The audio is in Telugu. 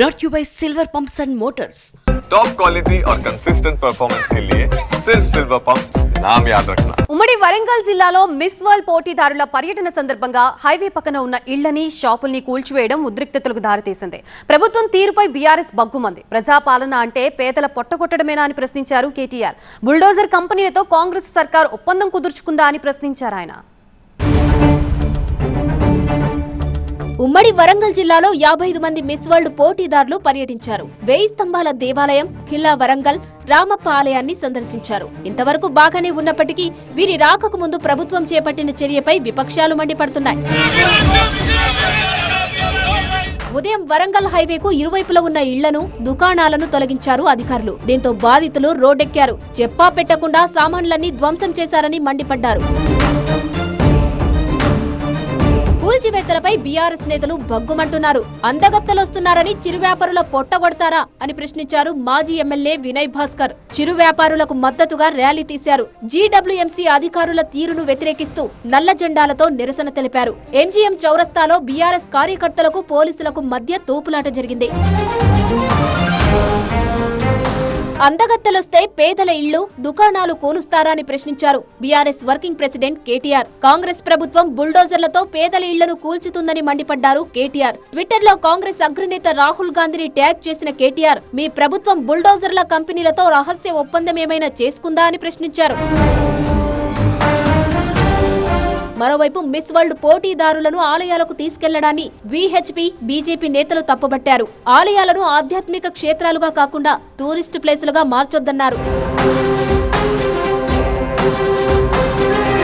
brought to you by Silver Pumps and Motors. Top quality और कंसिस्टेंट परफॉर्मेंस के लिए सिर्फ सिल्वर पंप्स नाम याद रखना. ఉమ్మడి వరంగల్ జిల్లాలో మిస్ వరల్డ్ పోటీదారుల పర్యటన సందర్భంగా హైవే పక్కన ఉన్న ఇళ్లని షాపుల్ని కూల్చివేయడం ఉద్రిక్తతలకు దారితీసింది. ప్రభుత్వం తీరుపై బీఆర్ఎస్ బగ్గుమంది. ప్రజాపాలన అంటే పేదల పొట్టగొట్టడమేనా అని ప్రశ్నించారు కేటీఆర్. బుల్డోజర్ కంపెనీలతో కాంగ్రెస్ సర్కార్ ఒప్పందం కుదుర్చుకుందా అని ప్రశ్నించారు ఆయన. ఉమ్మడి వరంగల్ జిల్లాలో 55 మంది మిస్ వరల్డ్ పోటీదారులు పర్యటించారు. 1000 స్తంభాల దేవాలయం, ఖిల్లా వరంగల్, రామప్ప ఆలయాన్ని సందర్శించారు. ఇంతవరకు బాగానే ఉన్నప్పటికీ వీరి రాకకు ముందు ప్రభుత్వం చేపట్టిన చర్యపై విపక్షాలు మండిపడుతున్నాయి. ఉదయం వరంగల్ హైవేకు ఇరువైపులా ఉన్న ఇళ్లను, దుకాణాలను తొలగించారు అధికారులు. దీంతో బాధితులు రోడ్డెక్కారు. చెప్పా పెట్టకుండా సామాన్లన్నీ ధ్వంసం చేశారని మండిపడ్డారు. కూల్చివేతలపై బీఆర్ఎస్ నేతలు బగ్గుమంటున్నారు. అందగత్తలొస్తున్నారని చిరు వ్యాపారుల పొట్టగొడతారా అని ప్రశ్నించారు మాజీ ఎమ్మెల్యే వినయ్ భాస్కర్. చిరు వ్యాపారులకు మద్దతుగా ర్యాలీ తీశారు. జీడబ్ల్యూఎంసీ అధికారుల తీరును వ్యతిరేకిస్తూ నల్ల జెండాలతో నిరసన తెలిపారు. ఎంజీఎం చౌరస్తాలో బీఆర్ఎస్ కార్యకర్తలకు పోలీసులకు మధ్య తోపులాట జరిగింది. అందగత్తెలొస్తే పేదల ఇళ్లు, దుకాణాలు కూలుస్తారా అని ప్రశ్నించారు BRS working president KTR. Congress ప్రభుత్వం బుల్డోజర్లతో పేదల ఇళ్లను కూల్చుతుందని మండిపడ్డారు కేటీఆర్. ట్విట్టర్ లో కాంగ్రెస్ అగ్రనేత రాహుల్ గాంధీని ట్యాగ్ చేసిన కేటీఆర్, మీ ప్రభుత్వం బుల్డోజర్ల కంపెనీలతో రహస్య ఒప్పందం ఏమైనా చేసుకుందా అని ప్రశ్నించారు. మరోవైపు మిస్ వరల్డ్ పోటీదారులను ఆలయాలకు తీసుకెళ్లడాన్ని వీహెచ్పీ, బీజేపీ నేతలు తప్పుబట్టారు. ఆలయాలను ఆధ్యాత్మిక క్షేత్రాలుగా కాకుండా టూరిస్టు ప్లేసులుగా మార్చొద్దన్నారు.